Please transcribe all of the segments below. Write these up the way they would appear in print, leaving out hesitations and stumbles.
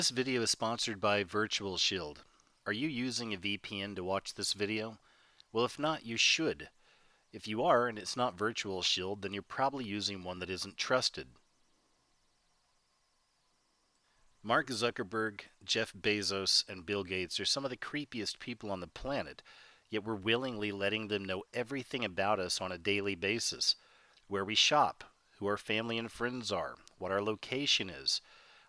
This video is sponsored by Virtual Shield. Are you using a VPN to watch this video? Well, if not, you should. If you are and it's not Virtual Shield, then you're probably using one that isn't trusted. Mark Zuckerberg, Jeff Bezos, and Bill Gates are some of the creepiest people on the planet, yet we're willingly letting them know everything about us on a daily basis. Where we shop, who our family and friends are, what our location is.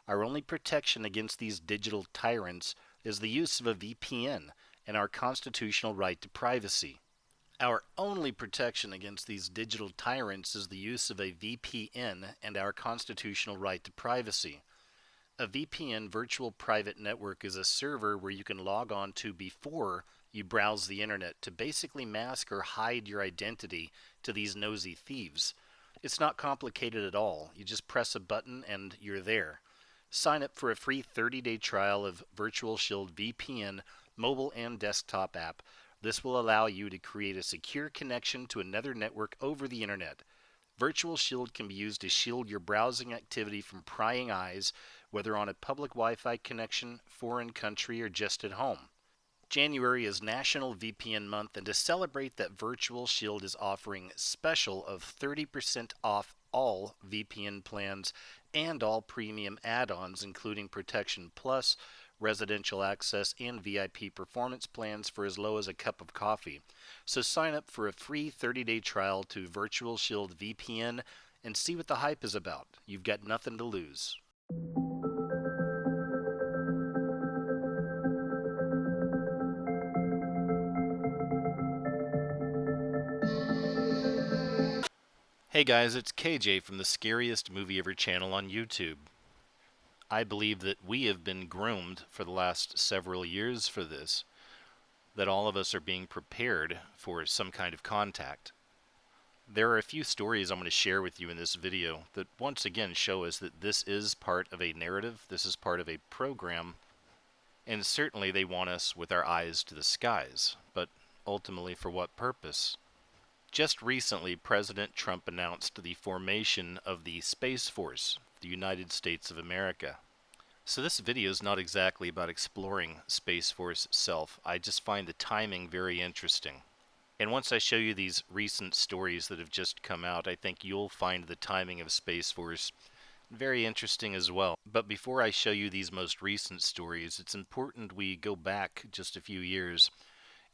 Our only protection against these digital tyrants is the use of a VPN and our constitutional right to privacy. Our only protection against these digital tyrants is the use of a VPN and our constitutional right to privacy. A VPN virtual private network is a server where you can log on to before you browse the internet to basically mask or hide your identity to these nosy thieves. It's not complicated at all. You just press a button and you're there. Sign up for a free 30-day trial of Virtual Shield VPN mobile and desktop app. This will allow you to create a secure connection to another network over the internet. Virtual Shield can be used to shield your browsing activity from prying eyes, whether on a public Wi-Fi connection, foreign country, or just at home. January is National VPN Month, and to celebrate that, Virtual Shield is offering special of 30% off all VPN plans and all premium add-ons, including Protection Plus, residential access, and VIP performance plans for as low as a cup of coffee. So sign up for a free 30-day trial to Virtual Shield VPN and see what the hype is about. You've got nothing to lose. Hey guys, it's KJ from the Scariest Movie Ever channel on YouTube. I believe that we have been groomed for the last several years for this, that all of us are being prepared for some kind of contact. There are a few stories I'm going to share with you in this video that once again show us that this is part of a narrative, this is part of a program, and certainly they want us with our eyes to the skies, but ultimately for what purpose? Just recently, President Trump announced the formation of the Space Force, the United States of America. So this video is not exactly about exploring Space Force itself. I just find the timing very interesting. And once I show you these recent stories that have just come out, I think you'll find the timing of Space Force very interesting as well. But before I show you these most recent stories, it's important we go back just a few years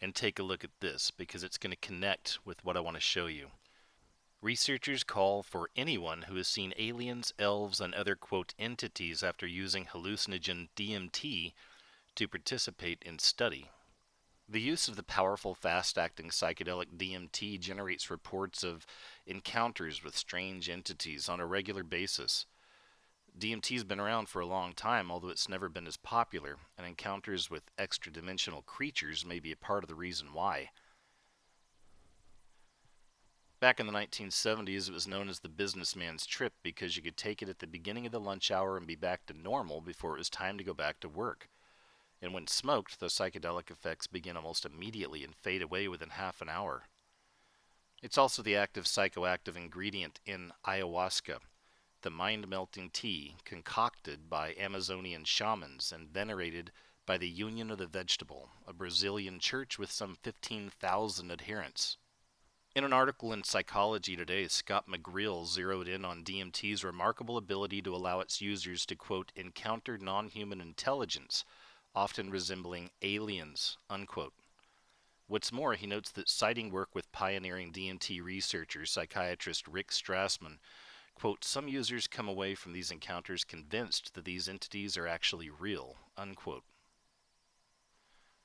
and take a look at this, because it's going to connect with what I want to show you. Researchers call for anyone who has seen aliens, elves, and other, quote, entities after using hallucinogen DMT to participate in study. The use of the powerful, fast-acting psychedelic DMT generates reports of encounters with strange entities on a regular basis. DMT's been around for a long time, although it's never been as popular, and encounters with extra-dimensional creatures may be a part of the reason why. Back in the 1970s, it was known as the businessman's trip because you could take it at the beginning of the lunch hour and be back to normal before it was time to go back to work. And when smoked, the psychedelic effects begin almost immediately and fade away within half an hour. It's also the active psychoactive ingredient in ayahuasca, the mind-melting tea concocted by Amazonian shamans and venerated by the Union of the Vegetable, a Brazilian church with some 15,000 adherents. In an article in Psychology Today, Scott McGreal zeroed in on DMT's remarkable ability to allow its users to, quote, encounter non-human intelligence, often resembling aliens, unquote. What's more, he notes that citing work with pioneering DMT researcher, psychiatrist Rick Strassman, quote, some users come away from these encounters convinced that these entities are actually real, unquote.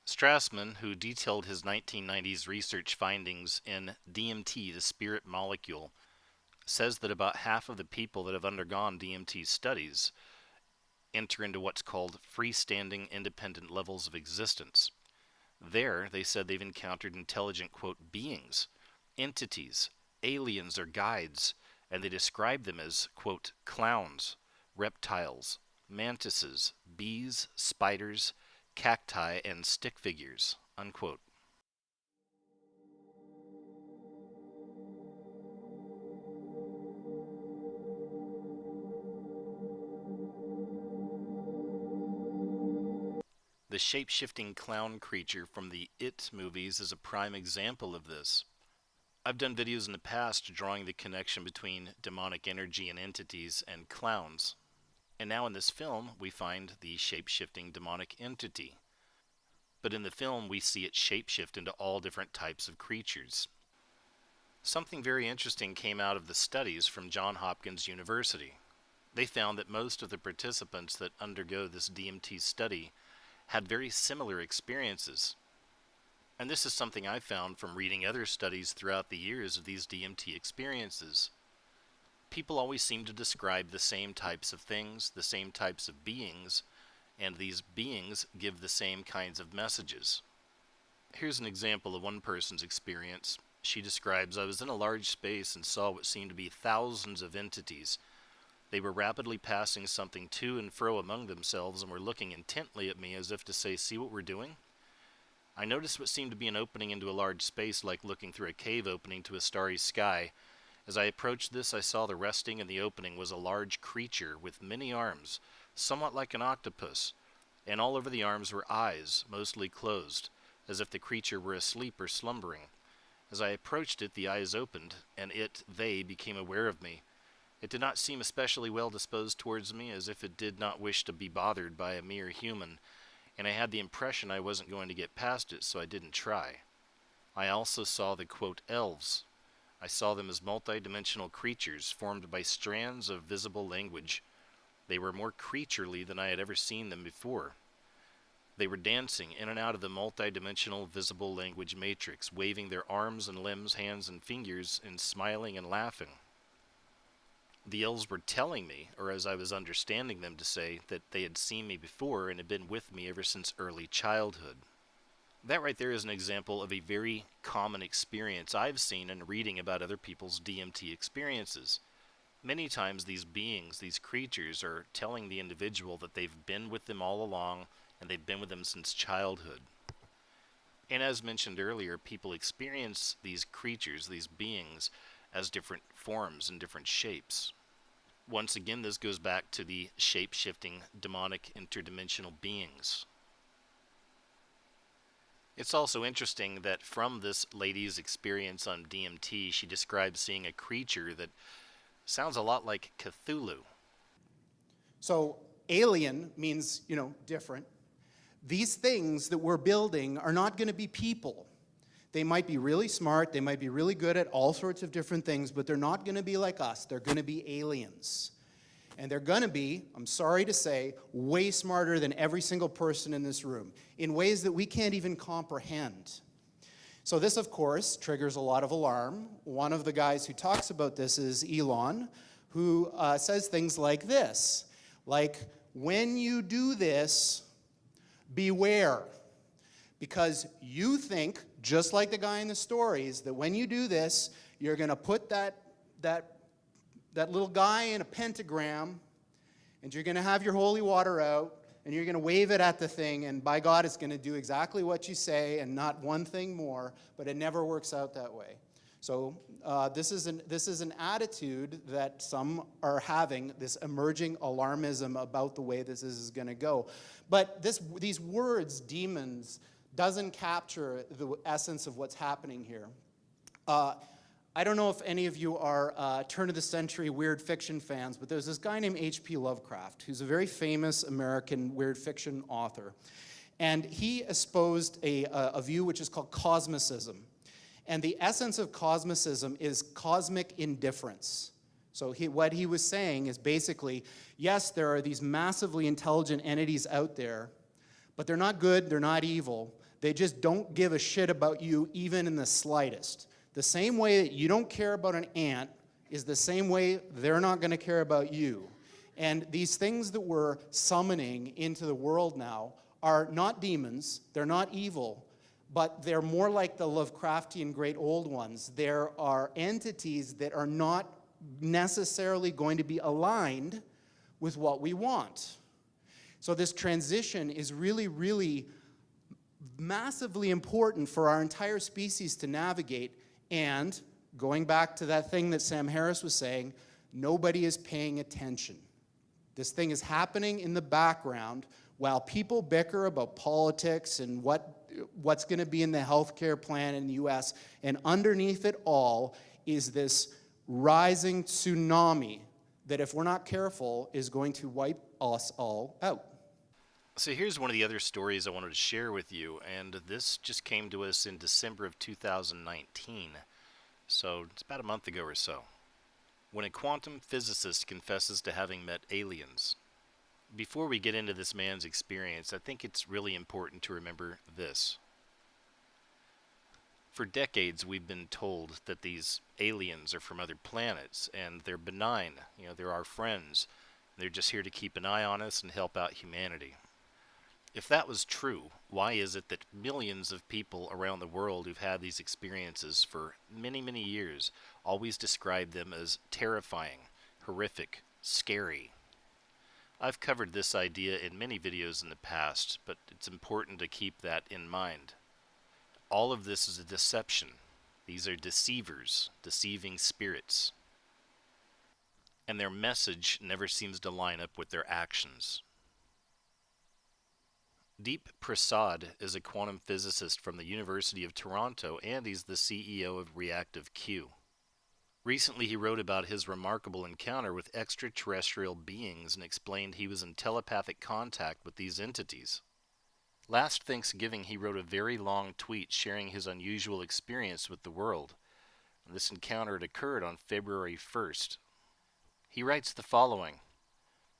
Strassman, who detailed his 1990s research findings in DMT, the spirit molecule, says that about half of the people that have undergone DMT studies enter into what's called freestanding independent levels of existence. There, they said they've encountered intelligent, quote, beings, entities, aliens or guides, and they describe them as, quote, clowns, reptiles, mantises, bees, spiders, cacti, and stick figures, unquote. The shape-shifting clown creature from the It movies is a prime example of this. I've done videos in the past drawing the connection between demonic energy and entities and clowns. And now in this film, we find the shape-shifting demonic entity. But in the film, we see it shape-shift into all different types of creatures. Something very interesting came out of the studies from Johns Hopkins University. They found that most of the participants that undergo this DMT study had very similar experiences. And this is something I found from reading other studies throughout the years of these DMT experiences. People always seem to describe the same types of things, the same types of beings, and these beings give the same kinds of messages. Here's an example of one person's experience. She describes, "I was in a large space and saw what seemed to be thousands of entities. They were rapidly passing something to and fro among themselves and were looking intently at me as if to say, 'See what we're doing?' I noticed what seemed to be an opening into a large space, like looking through a cave opening to a starry sky. As I approached this, I saw the resting in the opening was a large creature with many arms, somewhat like an octopus, and all over the arms were eyes, mostly closed, as if the creature were asleep or slumbering. As I approached it, the eyes opened, and they became aware of me. It did not seem especially well disposed towards me, as if it did not wish to be bothered by a mere human, and I had the impression I wasn't going to get past it, so I didn't try. I also saw the, quote, elves. I saw them as multi-dimensional creatures formed by strands of visible language. They were more creaturely than I had ever seen them before. They were dancing in and out of the multi-dimensional visible language matrix, waving their arms and limbs, hands and fingers, and smiling and laughing. The elves were telling me, or as I was understanding them to say, that they had seen me before and had been with me ever since early childhood." That right there is an example of a very common experience I've seen in reading about other people's DMT experiences. Many times these beings, these creatures, are telling the individual that they've been with them all along and they've been with them since childhood. And as mentioned earlier, people experience these creatures, these beings, as different forms and different shapes. Once again, this goes back to the shape-shifting demonic interdimensional beings. It's also interesting that from this lady's experience on DMT, she describes seeing a creature that sounds a lot like Cthulhu. So alien means, different. These things that we're building are not going to be people. They might be really smart, they might be really good at all sorts of different things, but they're not going to be like us. They're going to be aliens. And they're going to be, I'm sorry to say, way smarter than every single person in this room, in ways that we can't even comprehend. So this, of course, triggers a lot of alarm. One of the guys who talks about this is Elon, who says things like this, like, when you do this, beware. Because you think, just like the guy in the stories, that when you do this, you're going to put that little guy in a pentagram, and you're going to have your holy water out, and you're going to wave it at the thing, and by God, it's going to do exactly what you say and not one thing more, but it never works out that way. So this is an attitude that some are having, this emerging alarmism about the way this is going to go. But these words, demons, doesn't capture the essence of what's happening here. I don't know if any of you are turn-of-the-century weird fiction fans, but there's this guy named H.P. Lovecraft, who's a very famous American weird fiction author. And he espoused a view which is called cosmicism. And the essence of cosmicism is cosmic indifference. So what he was saying is basically, yes, there are these massively intelligent entities out there, but they're not good, they're not evil. They just don't give a shit about you even in the slightest. The same way that you don't care about an ant is the same way they're not going to care about you. And these things that we're summoning into the world now are not demons, they're not evil, but they're more like the Lovecraftian great old ones. There are entities that are not necessarily going to be aligned with what we want. So this transition is really, really massively important for our entire species to navigate. And going back to that thing that Sam Harris was saying, nobody is paying attention. This thing is happening in the background. While people bicker about politics and what's going to be in the healthcare plan in the US, and underneath it all is this rising tsunami that, if we're not careful, is going to wipe us all out. So here's one of the other stories I wanted to share with you, and this just came to us in December of 2019. So it's about a month ago or so. When a quantum physicist confesses to having met aliens. Before we get into this man's experience, I think it's really important to remember this. For decades, we've been told that these aliens are from other planets, and they're benign. They're our friends. They're just here to keep an eye on us and help out humanity. If that was true, why is it that millions of people around the world who've had these experiences for many, many years always describe them as terrifying, horrific, scary? I've covered this idea in many videos in the past, but it's important to keep that in mind. All of this is a deception. These are deceivers, deceiving spirits. And their message never seems to line up with their actions. Deep Prasad is a quantum physicist from the University of Toronto, and he's the CEO of Reactive Q. Recently, he wrote about his remarkable encounter with extraterrestrial beings and explained he was in telepathic contact with these entities. Last Thanksgiving, he wrote a very long tweet sharing his unusual experience with the world. This encounter had occurred on February 1st. He writes the following: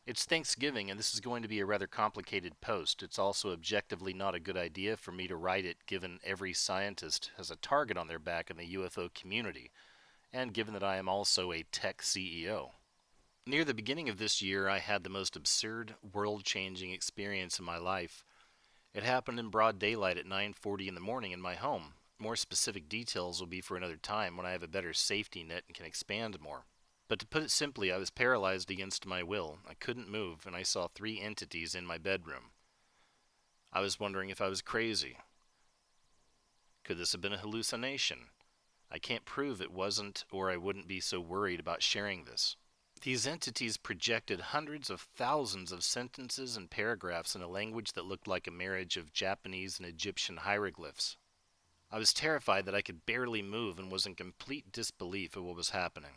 "It's Thanksgiving, and this is going to be a rather complicated post. It's also objectively not a good idea for me to write it, given every scientist has a target on their back in the UFO community, and given that I am also a tech CEO. Near the beginning of this year, I had the most absurd, world-changing experience in my life. It happened in broad daylight at 9:40 in the morning in my home. More specific details will be for another time when I have a better safety net and can expand more. But to put it simply, I was paralyzed against my will. I couldn't move, and I saw 3 entities in my bedroom. I was wondering if I was crazy. Could this have been a hallucination? I can't prove it wasn't, or I wouldn't be so worried about sharing this. These entities projected hundreds of thousands of sentences and paragraphs in a language that looked like a marriage of Japanese and Egyptian hieroglyphs. I was terrified that I could barely move and was in complete disbelief of what was happening.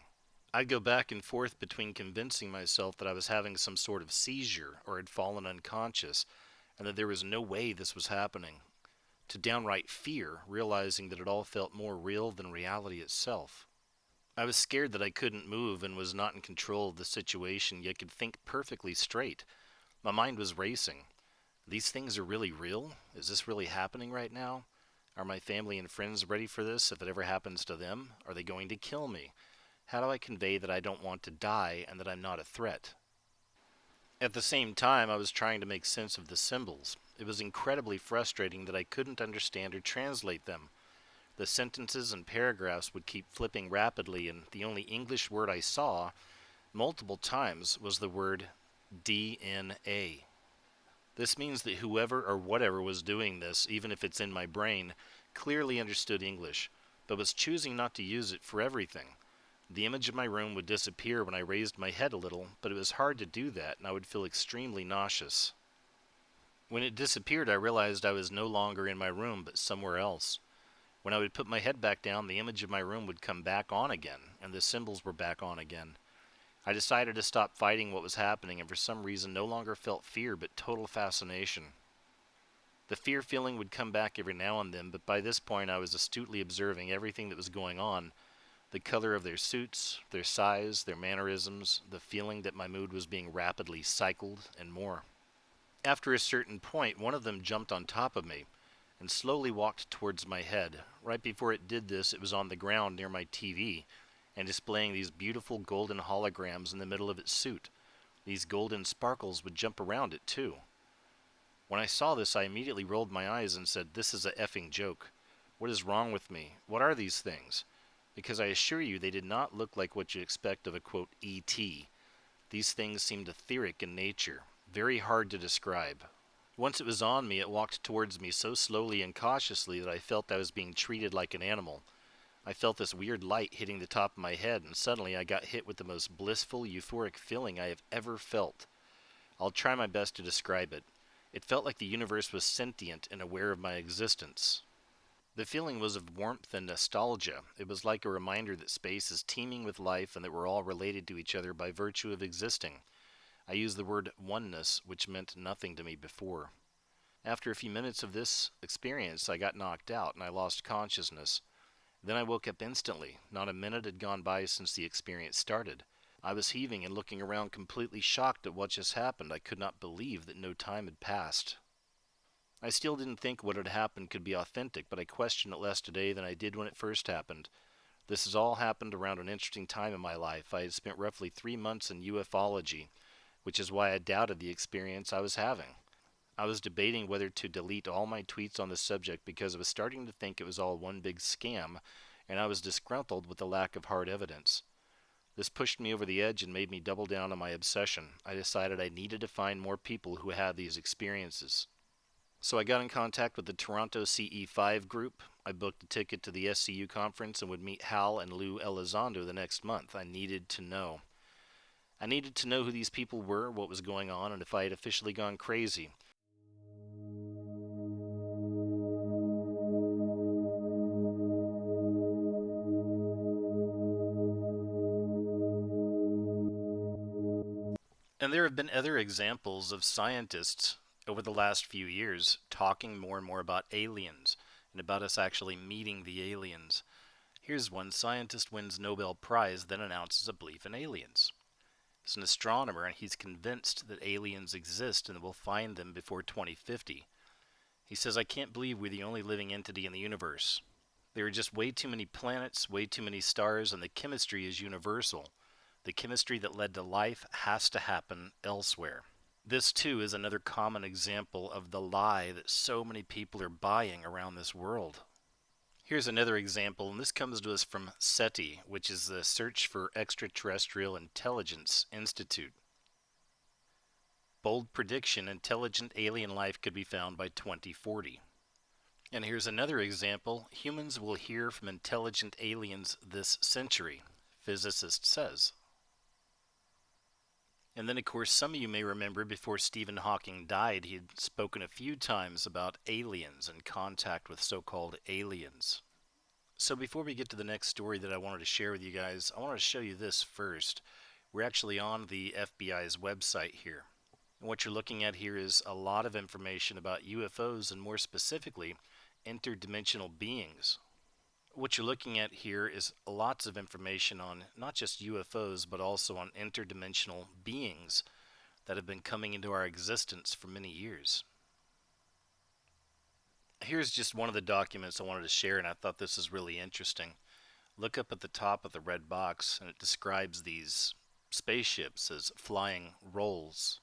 I'd go back and forth between convincing myself that I was having some sort of seizure or had fallen unconscious, and that there was no way this was happening, to downright fear, realizing that it all felt more real than reality itself. I was scared that I couldn't move and was not in control of the situation, yet could think perfectly straight. My mind was racing. These things are really real? Is this really happening right now? Are my family and friends ready for this if it ever happens to them? Are they going to kill me? How do I convey that I don't want to die and that I'm not a threat? At the same time, I was trying to make sense of the symbols. It was incredibly frustrating that I couldn't understand or translate them. The sentences and paragraphs would keep flipping rapidly, and the only English word I saw multiple times was the word DNA. This means that whoever or whatever was doing this, even if it's in my brain, clearly understood English, but was choosing not to use it for everything. The image of my room would disappear when I raised my head a little, but it was hard to do that, and I would feel extremely nauseous. When it disappeared, I realized I was no longer in my room, but somewhere else. When I would put my head back down, the image of my room would come back on again, and the symbols were back on again. I decided to stop fighting what was happening, and for some reason no longer felt fear, but total fascination. The fear feeling would come back every now and then, but by this point I was astutely observing everything that was going on. The color of their suits, their size, their mannerisms, the feeling that my mood was being rapidly cycled, and more. After a certain point, one of them jumped on top of me and slowly walked towards my head. Right before it did this, it was on the ground near my TV and displaying these beautiful golden holograms in the middle of its suit. These golden sparkles would jump around it too. When I saw this, I immediately rolled my eyes and said, "This is a effing joke. What is wrong with me? What are these things?" Because I assure you they did not look like what you expect of a, quote, E.T. These things seemed etheric in nature, very hard to describe. Once it was on me, it walked towards me so slowly and cautiously that I felt I was being treated like an animal. I felt this weird light hitting the top of my head, and suddenly I got hit with the most blissful, euphoric feeling I have ever felt. I'll try my best to describe it. It felt like the universe was sentient and aware of my existence. The feeling was of warmth and nostalgia. It was like a reminder that space is teeming with life and that we're all related to each other by virtue of existing. I used the word oneness, which meant nothing to me before. After a few minutes of this experience, I got knocked out and I lost consciousness. Then I woke up instantly. Not a minute had gone by since the experience started. I was heaving and looking around, completely shocked at what just happened. I could not believe that no time had passed. I still didn't think what had happened could be authentic, but I questioned it less today than I did when it first happened. This has all happened around an interesting time in my life. I had spent roughly 3 months in ufology, which is why I doubted the experience I was having. I was debating whether to delete all my tweets on the subject because I was starting to think it was all one big scam, and I was disgruntled with the lack of hard evidence. This pushed me over the edge and made me double down on my obsession. I decided I needed to find more people who had these experiences. So I got in contact with the Toronto CE5 group. I booked a ticket to the SCU conference and would meet Hal and Lou Elizondo the next month. I needed to know. I needed to know who these people were, what was going on, and if I had officially gone crazy. And there have been other examples of scientists over the last few years talking more and more about aliens and about us actually meeting the aliens. Here's one: scientist wins Nobel Prize, then announces a belief in aliens. He's an astronomer and he's convinced that aliens exist and that we'll find them before 2050. He says, "I can't believe we're the only living entity in the universe. There are just way too many planets, way too many stars, and the chemistry is universal. The chemistry that led to life has to happen elsewhere." This, too, is another common example of the lie that so many people are buying around this world. Here's another example, and this comes to us from SETI, which is the Search for Extraterrestrial Intelligence Institute. Bold prediction: intelligent alien life could be found by 2040. And here's another example: humans will hear from intelligent aliens this century, physicist says. And then, of course, some of you may remember before Stephen Hawking died, he had spoken a few times about aliens and contact with so-called aliens. So before we get to the next story that I wanted to share with you guys, I want to show you this first. We're actually on the FBI's website here. And what you're looking at here is a lot of information about UFOs and more specifically, interdimensional beings. What you're looking at here is lots of information on not just UFOs, but also on interdimensional beings that have been coming into our existence for many years. Here's just one of the documents I wanted to share, and I thought this is really interesting. Look up at the top of the red box, and it describes these spaceships as flying rolls.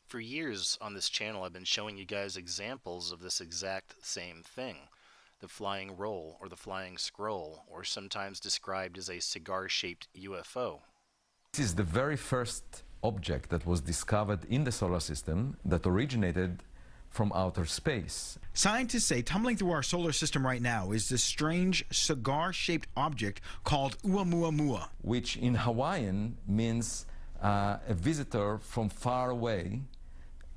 For years on this channel, I've been showing you guys examples of this exact same thing. The flying roll, or the flying scroll, or sometimes described as a cigar-shaped UFO. This is the very first object that was discovered in the solar system that originated from outer space. Scientists say tumbling through our solar system right now is this strange cigar-shaped object called Oumuamua, which in Hawaiian means a visitor from far away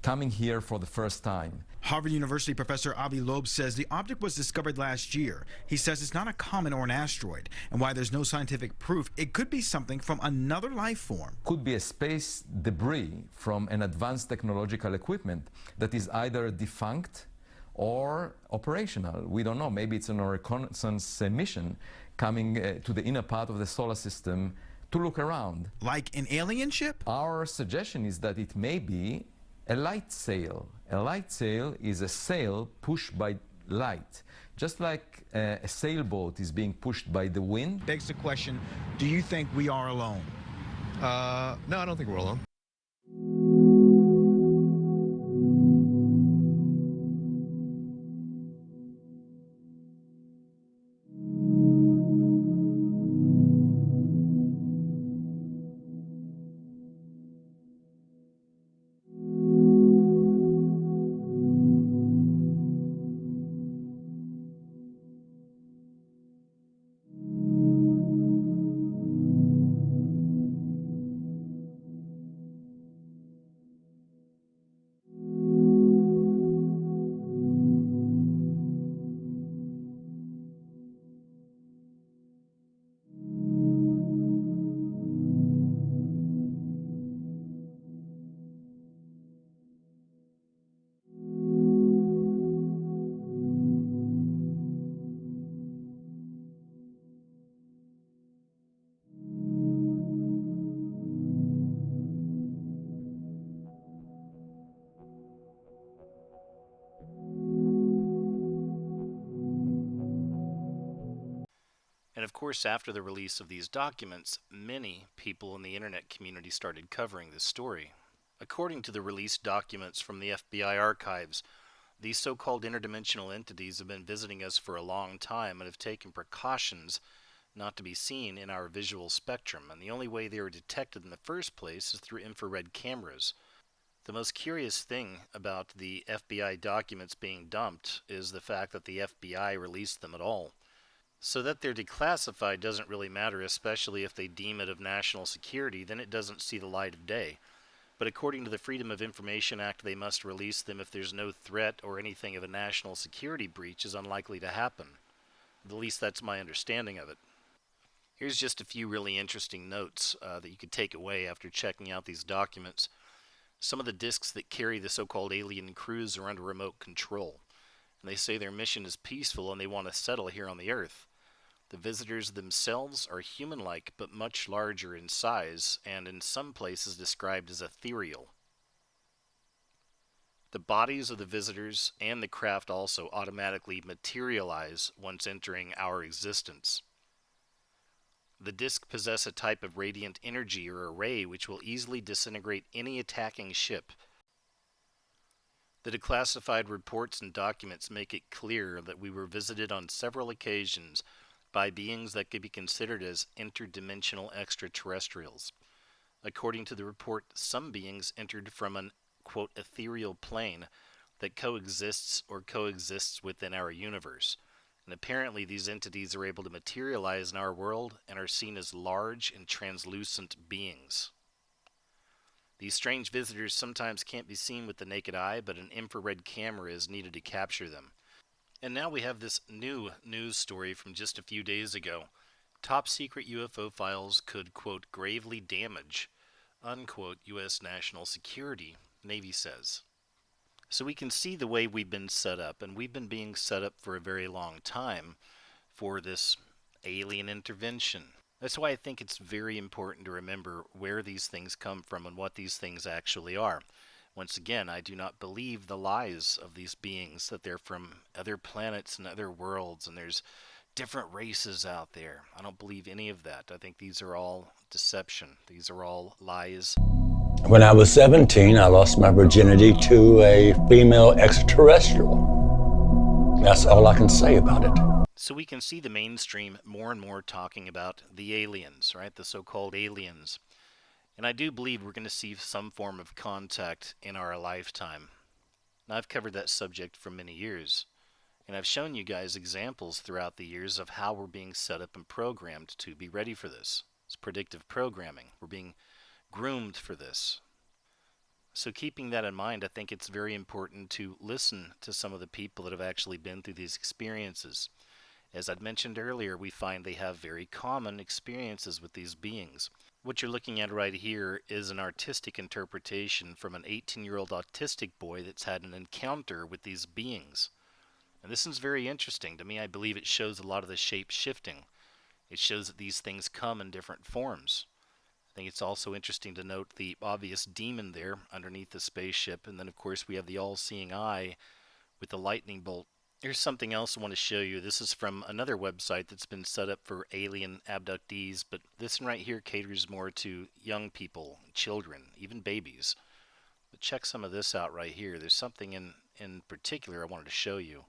coming here for the first time. Harvard University professor Avi Loeb says the object was discovered last year. He says it's not a comet or an asteroid, and while there's no scientific proof, it could be something from another life form. Could be a space debris from an advanced technological equipment that is either defunct or operational. We don't know. Maybe it's a reconnaissance mission coming to the inner part of the solar system to look around. Like an alien ship? Our suggestion is that it may be a light sail. A light sail is a sail pushed by light, just like a sailboat is being pushed by the wind. Begs the question, do you think we are alone? No, I don't think we're alone. And of course, after the release of these documents, many people in the internet community started covering this story. According to the released documents from the FBI archives, these so-called interdimensional entities have been visiting us for a long time and have taken precautions not to be seen in our visual spectrum, and the only way they were detected in the first place is through infrared cameras. The most curious thing about the FBI documents being dumped is the fact that the FBI released them at all. So that they're declassified doesn't really matter, especially if they deem it of national security, then it doesn't see the light of day. But according to the Freedom of Information Act, they must release them if there's no threat or anything of a national security breach is unlikely to happen. At least that's my understanding of it. Here's just a few really interesting notes that you could take away after checking out these documents. Some of the disks that carry the so-called alien crews are under remote control, and they say their mission is peaceful and they want to settle here on the Earth. The visitors themselves are human-like but much larger in size, and in some places described as ethereal. The bodies of the visitors and the craft also automatically materialize once entering our existence. The disk possess a type of radiant energy or array which will easily disintegrate any attacking ship. The declassified reports and documents make it clear that we were visited on several occasions by beings that could be considered as interdimensional extraterrestrials. According to the report, some beings entered from an, quote, ethereal plane that coexists within our universe. And apparently these entities are able to materialize in our world and are seen as large and translucent beings. These strange visitors sometimes can't be seen with the naked eye, but an infrared camera is needed to capture them. And now we have this new news story from just a few days ago. Top secret UFO files could, quote, gravely damage, unquote, U.S. national security, Navy says. So we can see the way we've been set up, and we've been being set up for a very long time for this alien intervention. That's why I think it's very important to remember where these things come from and what these things actually are. Once again, I do not believe the lies of these beings, that they're from other planets and other worlds, and there's different races out there. I don't believe any of that. I think these are all deception. These are all lies. When I was 17, I lost my virginity to a female extraterrestrial. That's all I can say about it. So we can see the mainstream more and more talking about the aliens, right? The so-called aliens. And I do believe we're going to see some form of contact in our lifetime. Now, I've covered that subject for many years, and I've shown you guys examples throughout the years of how we're being set up and programmed to be ready for this. It's predictive programming. We're being groomed for this. So keeping that in mind, I think it's very important to listen to some of the people that have actually been through these experiences. As I'd mentioned earlier, we find they have very common experiences with these beings. What you're looking at right here is an artistic interpretation from an 18-year-old autistic boy that's had an encounter with these beings. And this is very interesting to me. I believe it shows a lot of the shape shifting. It shows that these things come in different forms. I think it's also interesting to note the obvious demon there underneath the spaceship, and then of course we have the all-seeing eye with the lightning bolt. Here's something else I want to show you. This is from another website that's been set up for alien abductees, but this one right here caters more to young people, children, even babies. But check some of this out right here. There's something in particular I wanted to show you.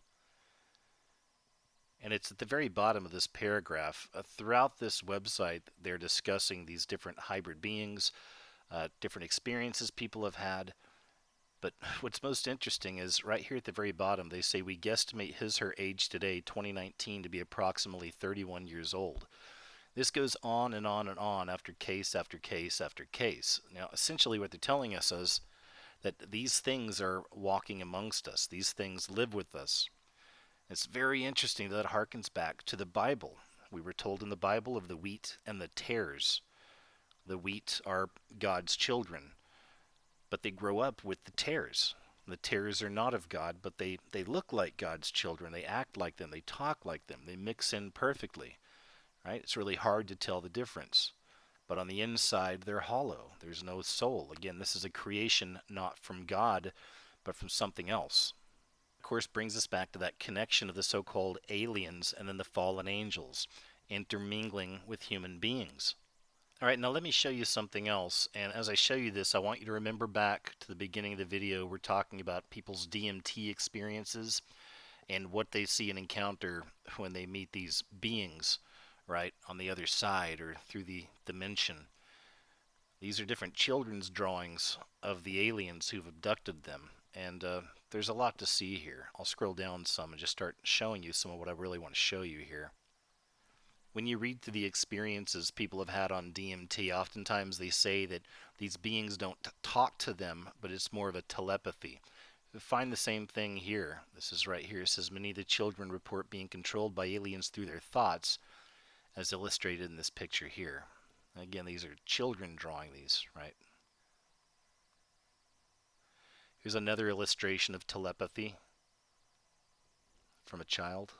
And it's at the very bottom of this paragraph. Throughout this website, they're discussing these different hybrid beings, different experiences people have had. But what's most interesting is right here at the very bottom, they say we guesstimate her age today, 2019, to be approximately 31 years old. This goes on and on and on after case after case after case. Now, essentially what they're telling us is that these things are walking amongst us. These things live with us. It's very interesting that it harkens back to the Bible. We were told in the Bible of the wheat and the tares. The wheat are God's children, but they grow up with the tares. The tares are not of God, but they look like God's children. They act like them. They talk like them. They mix in perfectly. Right? It's really hard to tell the difference. But on the inside, they're hollow. There's no soul. Again, this is a creation not from God, but from something else. Of course, brings us back to that connection of the so-called aliens and then the fallen angels. intermingling with human beings. All right, now let me show you something else. And as I show you this, I want you to remember back to the beginning of the video. We're talking about people's DMT experiences and what they see and encounter when they meet these beings, right, on the other side or through the dimension. These are different children's drawings of the aliens who've abducted them. And there's a lot to see here. I'll scroll down some and just start showing you some of what I really want to show you here. When you read through the experiences people have had on DMT, oftentimes they say that these beings don't talk to them, but it's more of a telepathy. We find the same thing here. This is right here. It says many of the children report being controlled by aliens through their thoughts, as illustrated in this picture here. Again, these are children drawing these, right? Here's another illustration of telepathy from a child.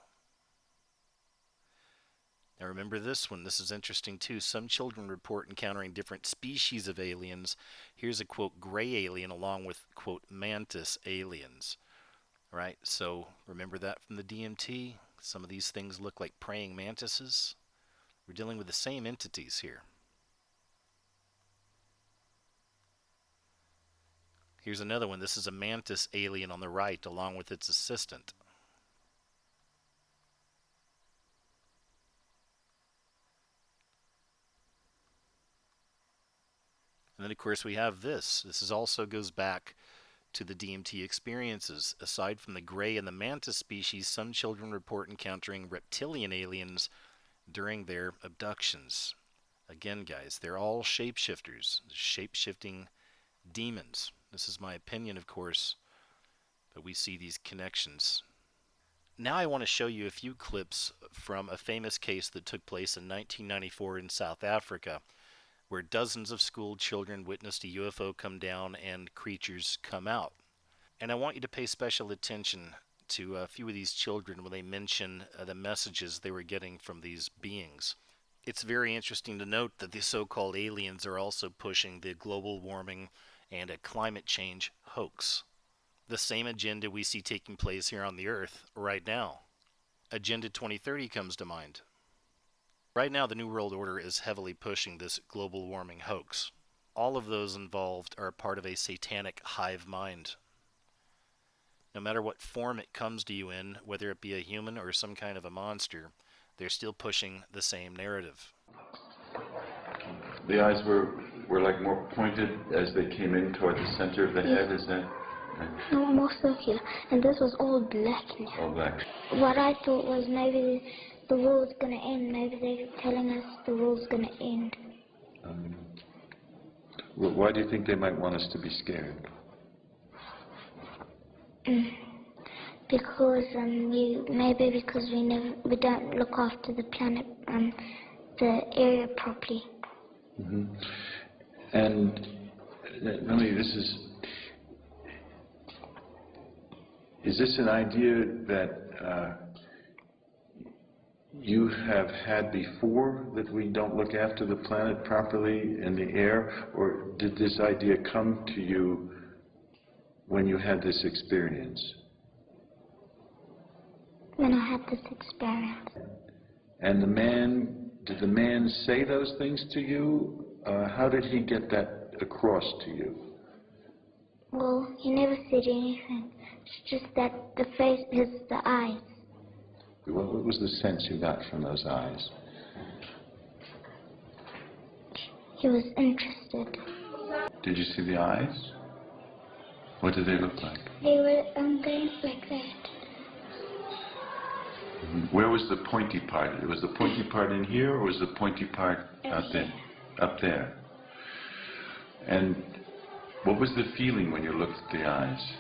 Now remember this one. This is interesting too. Some children report encountering different species of aliens. Here's a, quote, gray alien along with, quote, mantis aliens. Right? So remember that from the DMT? Some of these things look like praying mantises. We're dealing with the same entities here. Here's another one. This is a mantis alien on the right along with its assistant. And then, of course, we have this. This also goes back to the DMT experiences. Aside from the gray and the mantis species, some children report encountering reptilian aliens during their abductions. Again, guys, they're all shapeshifters, shape-shifting demons. This is my opinion, of course, but we see these connections. Now I want to show you a few clips from a famous case that took place in 1994 in South Africa, where dozens of school children witnessed a UFO come down and creatures come out. And I want you to pay special attention to a few of these children when they mention the messages they were getting from these beings. It's very interesting to note that the so-called aliens are also pushing the global warming and a climate change hoax. The same agenda we see taking place here on the Earth right now. Agenda 2030 comes to mind. Right now, the New World Order is heavily pushing this global warming hoax. All of those involved are part of a satanic hive mind. No matter what form it comes to you in, whether it be a human or some kind of a monster, they're still pushing the same narrative. The eyes were like more pointed as they came in toward the center of the head, is that? No, more circular. And this was all black now. All black. What I thought was maybe the world's going to end. Maybe they're telling us the world's going to end. Why do you think they might want us to be scared? Because maybe because we don't look after the planet, the area properly. Mm-hmm. And Melanie, is this an idea that you have had before, that we don't look after the planet properly in the air, or did this idea come to you when you had this experience? When I had this experience. And did the man say those things to you? How did he get that across to you? Well, he never said anything. It's just that the face is the eyes. What was the sense you got from those eyes? He was interested. Did you see the eyes? What did they look like? They were going like that. Where was the pointy part? Was the pointy part in here, or was the pointy part out there? Up there. And what was the feeling when you looked at the eyes?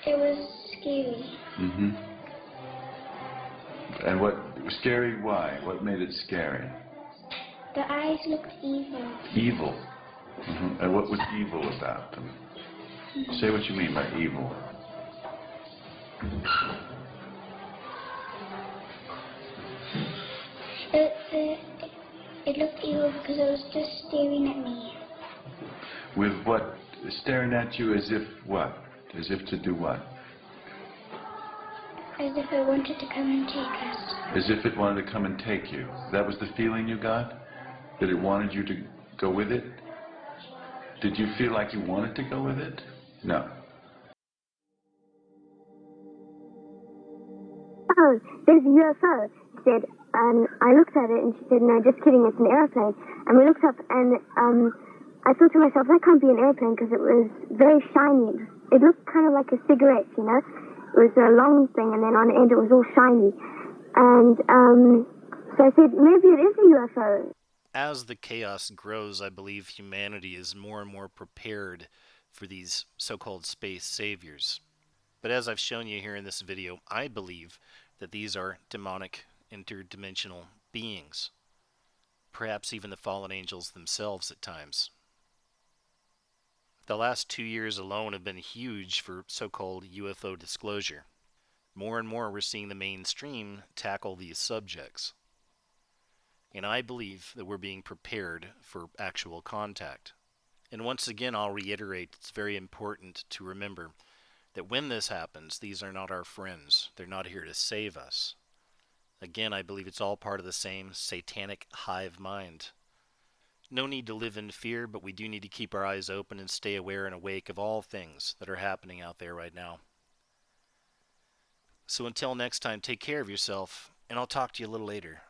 It was scary. Mm-hmm. And what scary? Why? What made it scary? The eyes looked evil. Evil. Mm-hmm. And what was evil about them? Say what you mean by evil. It looked evil because it was just staring at me. With what? Staring at you as if what? As if to do what? As if it wanted to come and take us. As if it wanted to come and take you. That was the feeling you got? That it wanted you to go with it? Did you feel like you wanted to go with it? No. Oh, there's a UFO, she said. And I looked at it and she said, no, just kidding, it's an airplane. And we looked up and I thought to myself, that can't be an airplane because it was very shiny. It looked kind of like a cigarette, you know. It was a long thing and then on the end it was all shiny. And so I said, maybe it is a UFO. As the chaos grows, I believe humanity is more and more prepared for these so-called space saviors. But as I've shown you here in this video, I believe that these are demonic, interdimensional beings. Perhaps even the fallen angels themselves at times. The last 2 years alone have been huge for so-called UFO disclosure. More and more we're seeing the mainstream tackle these subjects. And I believe that we're being prepared for actual contact. And once again, I'll reiterate, it's very important to remember that when this happens, these are not our friends. They're not here to save us. Again, I believe it's all part of the same satanic hive mind. No need to live in fear, but we do need to keep our eyes open and stay aware and awake of all things that are happening out there right now. So until next time, take care of yourself, and I'll talk to you a little later.